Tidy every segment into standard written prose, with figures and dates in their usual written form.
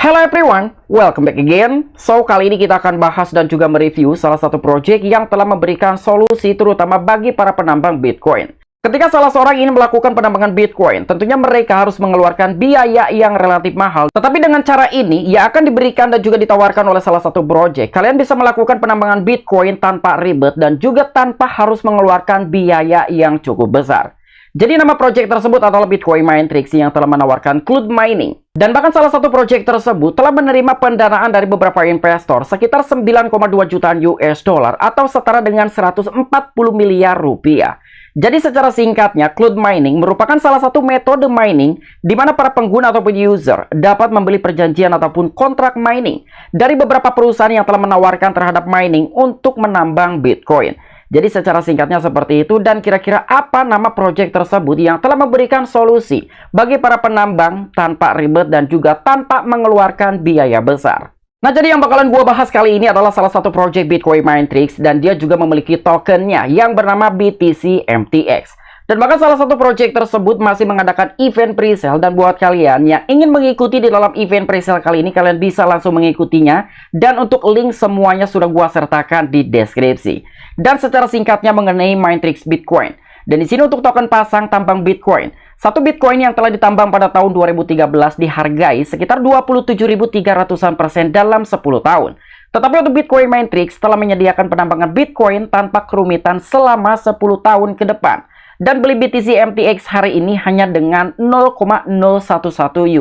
Hello everyone, welcome back again. So, kali ini kita akan bahas dan juga mereview salah satu project yang telah memberikan solusi terutama bagi para penambang Bitcoin. Ketika salah seorang ingin melakukan penambangan Bitcoin, tentunya mereka harus mengeluarkan biaya yang relatif mahal. Tetapi dengan cara ini, ia akan diberikan dan juga ditawarkan oleh salah satu project. Kalian bisa melakukan penambangan Bitcoin tanpa ribet dan juga tanpa harus mengeluarkan biaya yang cukup besar. Jadi nama project tersebut adalah Bitcoin Matrix yang telah menawarkan cloud mining. Dan bahkan salah satu project tersebut telah menerima pendanaan dari beberapa investor sekitar 9,2 jutaan US dollar atau setara dengan 140 miliar rupiah. Jadi secara singkatnya, cloud mining merupakan salah satu metode mining di mana para pengguna ataupun user dapat membeli perjanjian ataupun kontrak mining dari beberapa perusahaan yang telah menawarkan terhadap mining untuk menambang Bitcoin. Jadi secara singkatnya seperti itu, dan kira-kira apa nama project tersebut yang telah memberikan solusi bagi para penambang tanpa ribet dan juga tanpa mengeluarkan biaya besar. Nah, jadi yang bakalan gua bahas kali ini adalah salah satu project Bitcoin Matrix dan dia juga memiliki tokennya yang bernama BTC MTX. Dan bahkan salah satu project tersebut masih mengadakan event presale, dan buat kalian yang ingin mengikuti di dalam event presale kali ini, kalian bisa langsung mengikutinya. Dan untuk link semuanya sudah gua sertakan di deskripsi. Dan secara singkatnya mengenai Matrix Bitcoin. Dan di sini untuk token pasang tambang Bitcoin. Satu Bitcoin yang telah ditambang pada tahun 2013 dihargai sekitar 27.300% dalam 10 tahun. Tetapi untuk Bitcoin Matrix telah menyediakan penambangan Bitcoin tanpa kerumitan selama 10 tahun ke depan. Dan beli BTC MTX hari ini hanya dengan 0,011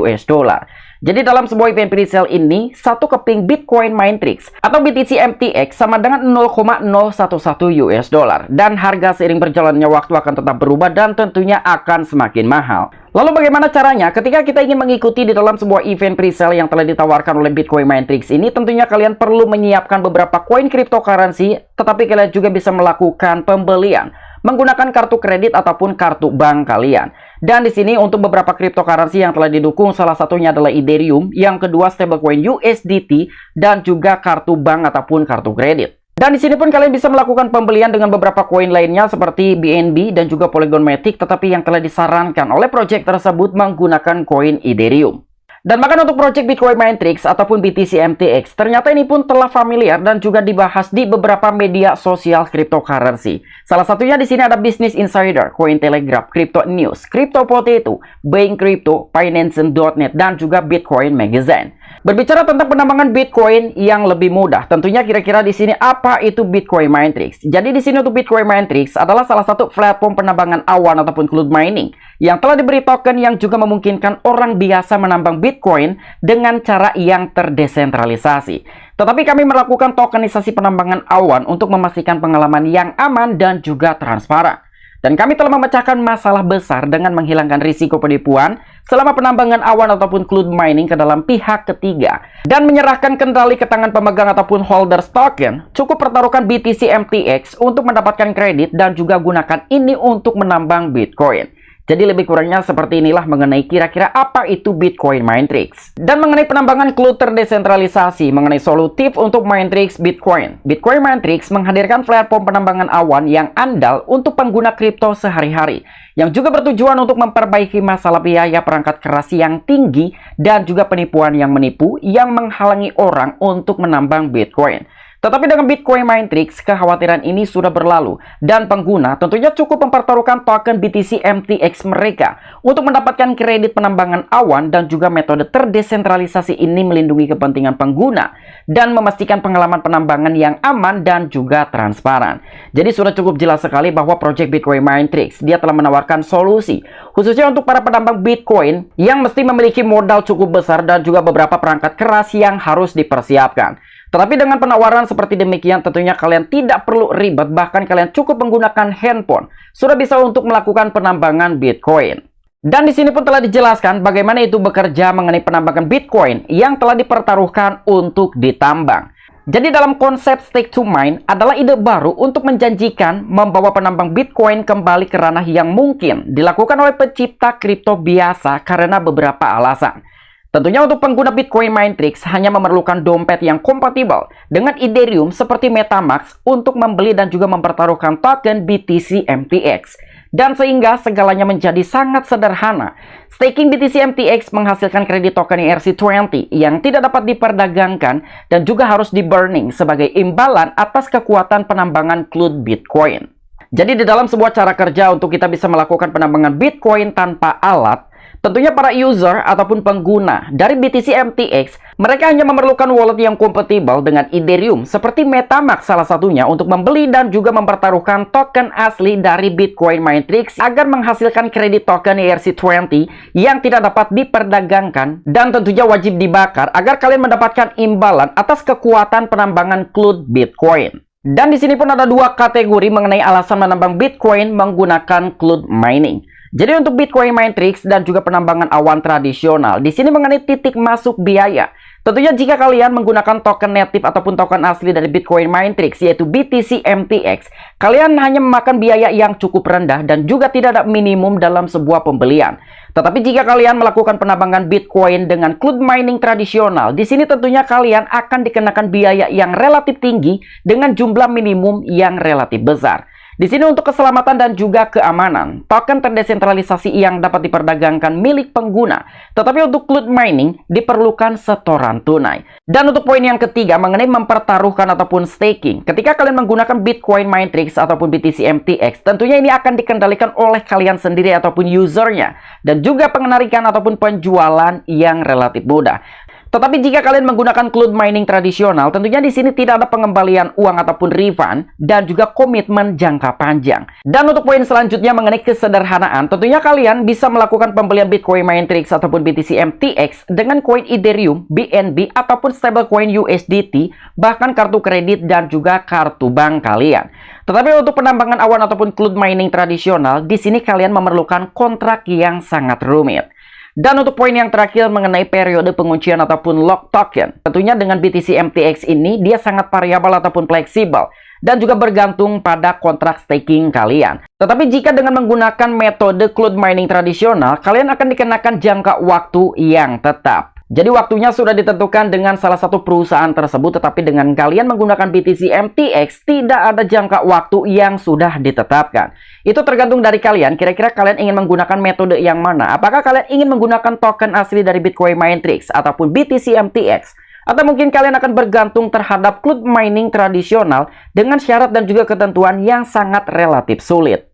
US dollar. Jadi dalam sebuah event presale ini, satu keping Bitcoin Matrix atau BTC MTX sama dengan 0,011 US dollar. Dan harga seiring berjalannya waktu akan tetap berubah dan tentunya akan semakin mahal. Lalu bagaimana caranya ketika kita ingin mengikuti di dalam sebuah event presale yang telah ditawarkan oleh Bitcoin Matrix ini? Tentunya kalian perlu menyiapkan beberapa koin cryptocurrency, tetapi kalian juga bisa melakukan pembelian menggunakan kartu kredit ataupun kartu bank kalian. Dan di sini untuk beberapa cryptocurrency yang telah didukung, salah satunya adalah Ethereum, yang kedua stablecoin USDT, dan juga kartu bank ataupun kartu kredit. Dan di sini pun kalian bisa melakukan pembelian dengan beberapa koin lainnya seperti BNB dan juga Polygon Matic, tetapi yang telah disarankan oleh project tersebut menggunakan koin Ethereum. Dan bahkan untuk project Bitcoin Matrix ataupun BTC MTX, ternyata ini pun telah familiar dan juga dibahas di beberapa media sosial cryptocurrency. Salah satunya di sini ada Business Insider, Cointelegraph, Crypto News, Crypto Potato, Bain Crypto, Finance.net, dan juga Bitcoin Magazine. Berbicara tentang penambangan Bitcoin yang lebih mudah, tentunya kira-kira di sini apa itu Bitcoin Matrix? Jadi di sini untuk Bitcoin Matrix adalah salah satu platform penambangan awan ataupun cloud mining yang telah diberi token yang juga memungkinkan orang biasa menambang Bitcoin dengan cara yang terdesentralisasi. Tetapi kami melakukan tokenisasi penambangan awan untuk memastikan pengalaman yang aman dan juga transparan. Dan kami telah memecahkan masalah besar dengan menghilangkan risiko penipuan selama penambangan awan ataupun cloud mining ke dalam pihak ketiga. Dan menyerahkan kendali ke tangan pemegang ataupun holders token. Cukup pertaruhkan BTC MTX untuk mendapatkan kredit dan juga gunakan ini untuk menambang Bitcoin. Jadi lebih kurangnya seperti inilah mengenai kira-kira apa itu Bitcoin Matrix. Dan mengenai penambangan cloud terdesentralisasi, mengenai solutif untuk Matrix Bitcoin. Bitcoin Matrix menghadirkan platform penambangan awan yang andal untuk pengguna kripto sehari-hari, yang juga bertujuan untuk memperbaiki masalah biaya perangkat keras yang tinggi dan juga penipuan yang menipu yang menghalangi orang untuk menambang Bitcoin. Tetapi dengan Bitcoin Matrix, kekhawatiran ini sudah berlalu dan pengguna tentunya cukup mempertaruhkan token BTC MTX mereka untuk mendapatkan kredit penambangan awan, dan juga metode terdesentralisasi ini melindungi kepentingan pengguna dan memastikan pengalaman penambangan yang aman dan juga transparan. Jadi sudah cukup jelas sekali bahwa project Bitcoin Matrix dia telah menawarkan solusi khususnya untuk para penambang Bitcoin yang mesti memiliki modal cukup besar dan juga beberapa perangkat keras yang harus dipersiapkan. Tetapi dengan penawaran seperti demikian, tentunya kalian tidak perlu ribet, bahkan kalian cukup menggunakan handphone sudah bisa untuk melakukan penambangan Bitcoin. Dan di sini pun telah dijelaskan bagaimana itu bekerja mengenai penambangan Bitcoin yang telah dipertaruhkan untuk ditambang. Jadi dalam konsep stake to mine adalah ide baru untuk menjanjikan membawa penambang Bitcoin kembali ke ranah yang mungkin dilakukan oleh pencipta kripto biasa karena beberapa alasan. Tentunya untuk pengguna Bitcoin Matrix hanya memerlukan dompet yang kompatibel dengan Ethereum seperti MetaMask untuk membeli dan juga mempertaruhkan token BTC MTX. dan sehingga segalanya menjadi sangat sederhana. Staking BTC MTX menghasilkan kredit token ERC20 yang tidak dapat diperdagangkan dan juga harus di-burning sebagai imbalan atas kekuatan penambangan CLUD Bitcoin. Jadi di dalam sebuah cara kerja untuk kita bisa melakukan penambangan Bitcoin tanpa alat, tentunya para user ataupun pengguna dari BTC MTX, mereka hanya memerlukan wallet yang kompatibel dengan Ethereum seperti MetaMask salah satunya untuk membeli dan juga mempertaruhkan token asli dari Bitcoin Matrix agar menghasilkan kredit token ERC20 yang tidak dapat diperdagangkan dan tentunya wajib dibakar agar kalian mendapatkan imbalan atas kekuatan penambangan CLUD Bitcoin. Dan di sini pun ada dua kategori mengenai alasan menambang Bitcoin menggunakan CLUD mining. Jadi untuk Bitcoin Matrix dan juga penambangan awan tradisional, di sini mengenai titik masuk biaya. Tentunya jika kalian menggunakan token native ataupun token asli dari Bitcoin Matrix yaitu BTC MTX, kalian hanya memakan biaya yang cukup rendah dan juga tidak ada minimum dalam sebuah pembelian. Tetapi jika kalian melakukan penambangan Bitcoin dengan CLUD mining tradisional, di sini tentunya kalian akan dikenakan biaya yang relatif tinggi dengan jumlah minimum yang relatif besar. Di sini untuk keselamatan dan juga keamanan, token terdesentralisasi yang dapat diperdagangkan milik pengguna. Tetapi untuk CLUD mining diperlukan setoran tunai. Dan untuk poin yang ketiga mengenai mempertaruhkan ataupun staking. Ketika kalian menggunakan Bitcoin Matrix ataupun BTC MTX, tentunya ini akan dikendalikan oleh kalian sendiri ataupun usernya. Dan juga pengenarikan ataupun penjualan yang relatif mudah. Tetapi jika kalian menggunakan CLUD mining tradisional, tentunya di sini tidak ada pengembalian uang ataupun refund dan juga komitmen jangka panjang. Dan untuk poin selanjutnya mengenai kesederhanaan, tentunya kalian bisa melakukan pembelian Bitcoin Matrix ataupun BTC MTX dengan koin Ethereum, BNB ataupun stablecoin USDT, bahkan kartu kredit dan juga kartu bank kalian. Tetapi untuk penambangan awan ataupun CLUD mining tradisional, di sini kalian memerlukan kontrak yang sangat rumit. Dan untuk poin yang terakhir mengenai periode penguncian ataupun lock token. Tentunya dengan BTC MTX ini dia sangat variabel ataupun fleksibel dan juga bergantung pada kontrak staking kalian. Tetapi jika dengan menggunakan metode CLUD mining tradisional, kalian akan dikenakan jangka waktu yang tetap. Jadi waktunya sudah ditentukan dengan salah satu perusahaan tersebut, tetapi dengan kalian menggunakan BTC MTX tidak ada jangka waktu yang sudah ditetapkan. Itu tergantung dari kalian, kira-kira kalian ingin menggunakan metode yang mana? Apakah kalian ingin menggunakan token asli dari Bitcoin Matrix ataupun BTC MTX? Atau mungkin kalian akan bergantung terhadap CLUD mining tradisional dengan syarat dan juga ketentuan yang sangat relatif sulit.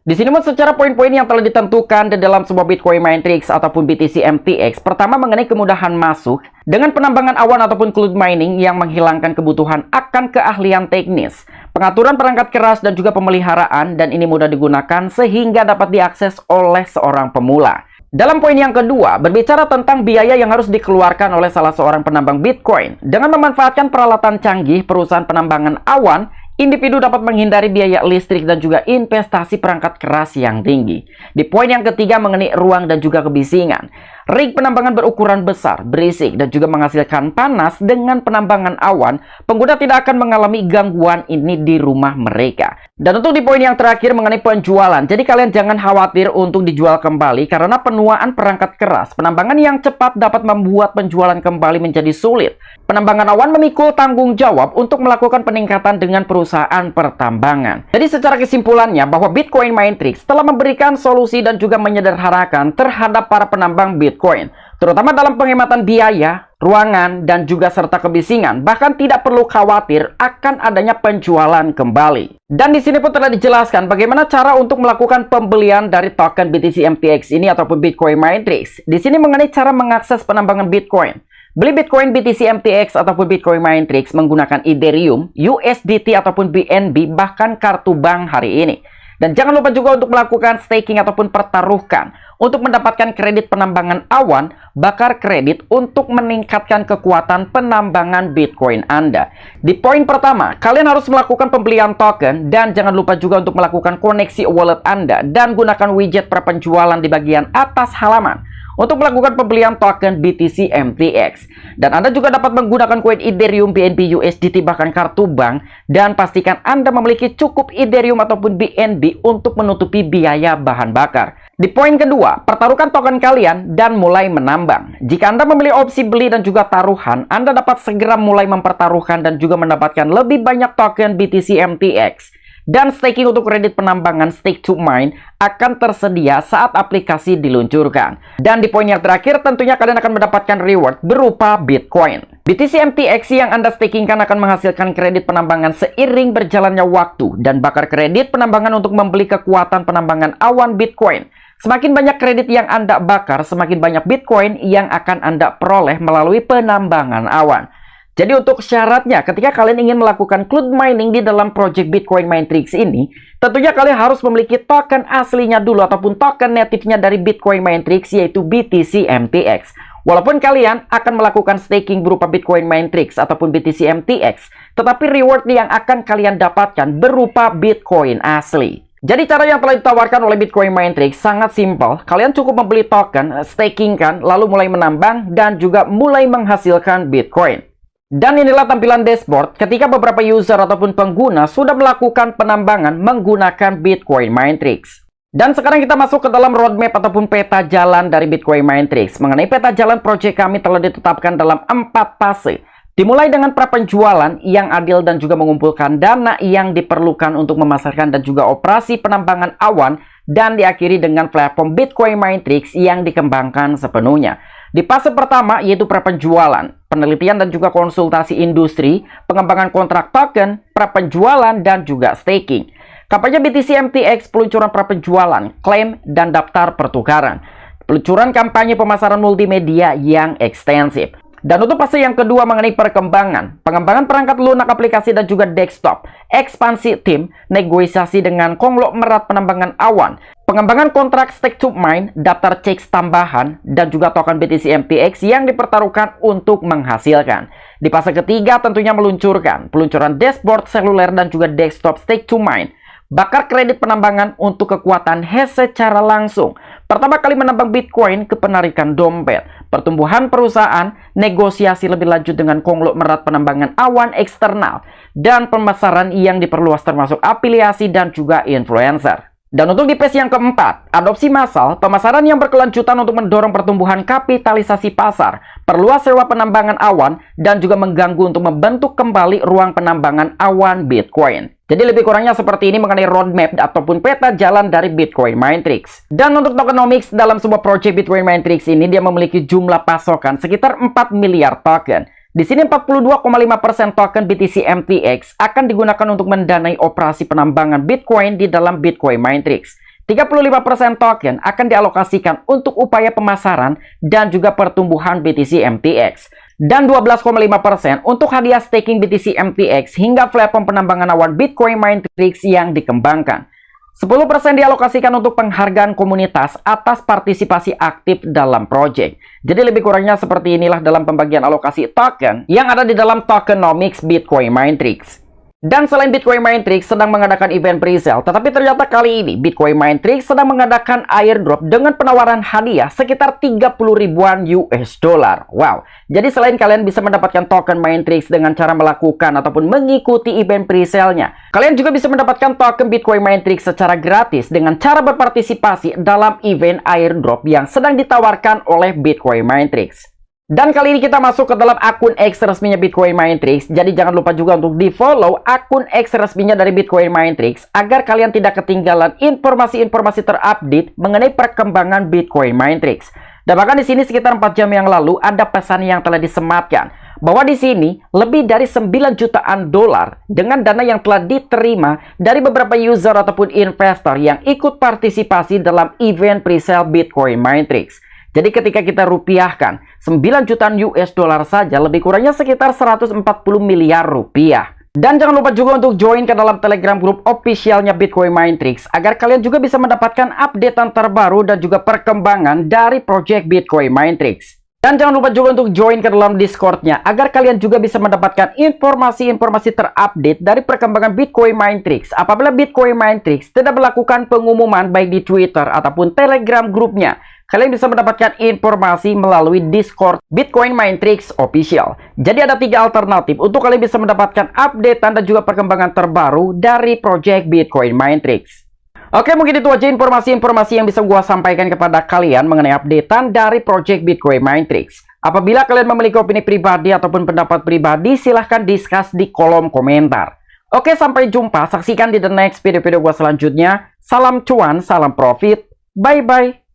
Di sini secara poin-poin yang telah ditentukan di dalam sebuah Bitcoin Matrix ataupun BTC MTX. Pertama mengenai kemudahan masuk dengan penambangan awan ataupun CLUD mining yang menghilangkan kebutuhan akan keahlian teknis, pengaturan perangkat keras dan juga pemeliharaan, dan ini mudah digunakan sehingga dapat diakses oleh seorang pemula. Dalam poin yang kedua, berbicara tentang biaya yang harus dikeluarkan oleh salah seorang penambang Bitcoin. Dengan memanfaatkan peralatan canggih perusahaan penambangan awan, individu dapat menghindari biaya listrik dan juga investasi perangkat keras yang tinggi. Di poin yang ketiga mengenai ruang dan juga kebisingan. Rig penambangan berukuran besar, berisik, dan juga menghasilkan panas dengan penambangan awan, pengguna tidak akan mengalami gangguan ini di rumah mereka. Dan untuk di poin yang terakhir mengenai penjualan, jadi kalian jangan khawatir untuk dijual kembali karena penuaan perangkat keras. Penambangan yang cepat dapat membuat penjualan kembali menjadi sulit. Penambangan awan memikul tanggung jawab untuk melakukan peningkatan dengan perusahaan pertambangan. Jadi secara kesimpulannya bahwa Bitcoin Matrix telah memberikan solusi dan juga menyederhanakan terhadap para penambang Bitcoin, terutama dalam penghematan biaya, ruangan, dan juga serta kebisingan. Bahkan tidak perlu khawatir akan adanya penjualan kembali. Dan di sini pun telah dijelaskan bagaimana cara untuk melakukan pembelian dari token BTC MTX ini ataupun Bitcoin Matrix. Di sini mengenai cara mengakses penambangan Bitcoin. Beli Bitcoin BTC MTX ataupun Bitcoin Matrix menggunakan Ethereum, USDT ataupun BNB, bahkan kartu bank hari ini. Dan jangan lupa juga untuk melakukan staking ataupun pertaruhkan untuk mendapatkan kredit penambangan awan, bakar kredit untuk meningkatkan kekuatan penambangan Bitcoin Anda. Di poin pertama, kalian harus melakukan pembelian token dan jangan lupa juga untuk melakukan koneksi wallet Anda dan gunakan widget perpenjualan di bagian atas halaman untuk melakukan pembelian token BTC MTX. Dan Anda juga dapat menggunakan koin Ethereum, BNB, USDT, bahkan kartu bank. Dan pastikan Anda memiliki cukup Ethereum ataupun BNB untuk menutupi biaya bahan bakar. Di poin kedua, pertaruhkan token kalian dan mulai menambang. Jika Anda memilih opsi beli dan juga taruhan, Anda dapat segera mulai mempertaruhkan dan juga mendapatkan lebih banyak token BTC MTX. Dan staking untuk kredit penambangan Stake to Mine akan tersedia saat aplikasi diluncurkan. Dan di poin yang terakhir, tentunya kalian akan mendapatkan reward berupa Bitcoin. BTC MTX yang Anda stakingkan akan menghasilkan kredit penambangan seiring berjalannya waktu dan bakar kredit penambangan untuk membeli kekuatan penambangan awan Bitcoin. Semakin banyak kredit yang Anda bakar, semakin banyak Bitcoin yang akan Anda peroleh melalui penambangan awan. Jadi untuk syaratnya, ketika kalian ingin melakukan cloud mining di dalam project Bitcoin Matrix ini, tentunya kalian harus memiliki token aslinya dulu ataupun token native-nya dari Bitcoin Matrix, yaitu BTC MTX. Walaupun kalian akan melakukan staking berupa Bitcoin Matrix ataupun BTC MTX, tetapi reward yang akan kalian dapatkan berupa Bitcoin asli. Jadi cara yang telah ditawarkan oleh Bitcoin Matrix sangat simpel. Kalian cukup membeli token, stakingkan, lalu mulai menambang, dan juga mulai menghasilkan Bitcoin. Dan inilah tampilan dashboard ketika beberapa user ataupun pengguna sudah melakukan penambangan menggunakan Bitcoin Matrix. Dan sekarang kita masuk ke dalam roadmap ataupun peta jalan dari Bitcoin Matrix. Mengenai peta jalan project kami telah ditetapkan dalam 4 fase. Dimulai dengan prapenjualan yang adil dan juga mengumpulkan dana yang diperlukan untuk memasarkan dan juga operasi penambangan awan, dan diakhiri dengan platform Bitcoin Matrix yang dikembangkan sepenuhnya. Di fase pertama yaitu prapenjualan, penelitian dan juga konsultasi industri, pengembangan kontrak token, prapenjualan, dan juga staking. Kampanye BTC MTX, peluncuran prapenjualan, klaim, dan daftar pertukaran. Peluncuran kampanye pemasaran multimedia yang ekstensif. Dan untuk fase yang kedua mengenai perkembangan, pengembangan perangkat lunak aplikasi dan juga desktop, ekspansi tim, negosiasi dengan konglomerat penambangan awan, pengembangan kontrak Stake to Mine, daftar checks tambahan, dan juga token BTC MTX yang dipertaruhkan untuk menghasilkan. Di fase ketiga tentunya peluncuran dashboard seluler dan juga desktop Stake to Mine. Bakar kredit penambangan untuk kekuatan hash secara langsung. Pertama kali menambang Bitcoin ke penarikan dompet. Pertumbuhan perusahaan, negosiasi lebih lanjut dengan konglomerat penambangan awan eksternal. Dan pemasaran yang diperluas termasuk afiliasi dan juga influencer. Dan untuk di phase yang keempat, adopsi massal, pemasaran yang berkelanjutan untuk mendorong pertumbuhan kapitalisasi pasar, perluas sewa penambangan awan, dan juga mengganggu untuk membentuk kembali ruang penambangan awan Bitcoin. Jadi lebih kurangnya seperti ini mengenai roadmap ataupun peta jalan dari Bitcoin Matrix. Dan untuk tokenomics dalam sebuah project Bitcoin Matrix ini, dia memiliki jumlah pasokan sekitar 4 miliar token. Di sini 42,5% token BTC MTX akan digunakan untuk mendanai operasi penambangan Bitcoin di dalam Bitcoin Matrix. 35% token akan dialokasikan untuk upaya pemasaran dan juga pertumbuhan BTC MTX. Dan 12,5% untuk hadiah staking BTC MTX hingga platform penambangan awan Bitcoin Matrix yang dikembangkan. 10% dialokasikan untuk penghargaan komunitas atas partisipasi aktif dalam project. Jadi lebih kurangnya seperti inilah dalam pembagian alokasi token yang ada di dalam tokenomics Bitcoin Matrix. Dan selain Bitcoin Matrix sedang mengadakan event pre-sale, tetapi ternyata kali ini Bitcoin Matrix sedang mengadakan airdrop dengan penawaran hadiah sekitar 30 ribuan US dollar. Wow. Jadi selain kalian bisa mendapatkan token Matrix dengan cara melakukan ataupun mengikuti event pre-sale-nya, kalian juga bisa mendapatkan token Bitcoin Matrix secara gratis dengan cara berpartisipasi dalam event airdrop yang sedang ditawarkan oleh Bitcoin Matrix. Dan kali ini kita masuk ke dalam akun X resminya Bitcoin Matrix. Jadi jangan lupa juga untuk di-follow akun X resminya dari Bitcoin Matrix agar kalian tidak ketinggalan informasi-informasi terupdate mengenai perkembangan Bitcoin Matrix. Dan bahkan di sini sekitar 4 jam yang lalu ada pesan yang telah disematkan bahwa di sini lebih dari 9 jutaan dolar dengan dana yang telah diterima dari beberapa user ataupun investor yang ikut partisipasi dalam event pre-sale Bitcoin Matrix. Jadi ketika kita rupiahkan 9 jutaan US dollar saja lebih kurangnya sekitar 140 miliar rupiah. Dan jangan lupa juga untuk join ke dalam Telegram grup officialnya Bitcoin Matrix agar kalian juga bisa mendapatkan updatean terbaru dan juga perkembangan dari project Bitcoin Matrix. Dan jangan lupa juga untuk join ke dalam Discord-nya agar kalian juga bisa mendapatkan informasi-informasi terupdate dari perkembangan Bitcoin Matrix apabila Bitcoin Matrix tidak melakukan pengumuman baik di Twitter ataupun Telegram grupnya. Kalian bisa mendapatkan informasi melalui Discord Bitcoin Matrix Official. Jadi ada 3 alternatif untuk kalian bisa mendapatkan updatean dan juga perkembangan terbaru dari project Bitcoin Matrix. Oke, mungkin itu aja informasi-informasi yang bisa gua sampaikan kepada kalian mengenai updatean dari project Bitcoin Matrix. Apabila kalian memiliki opini pribadi ataupun pendapat pribadi, silahkan discuss di kolom komentar. Oke, sampai jumpa. Saksikan di the next video-video gue selanjutnya. Salam cuan, salam profit. Bye-bye.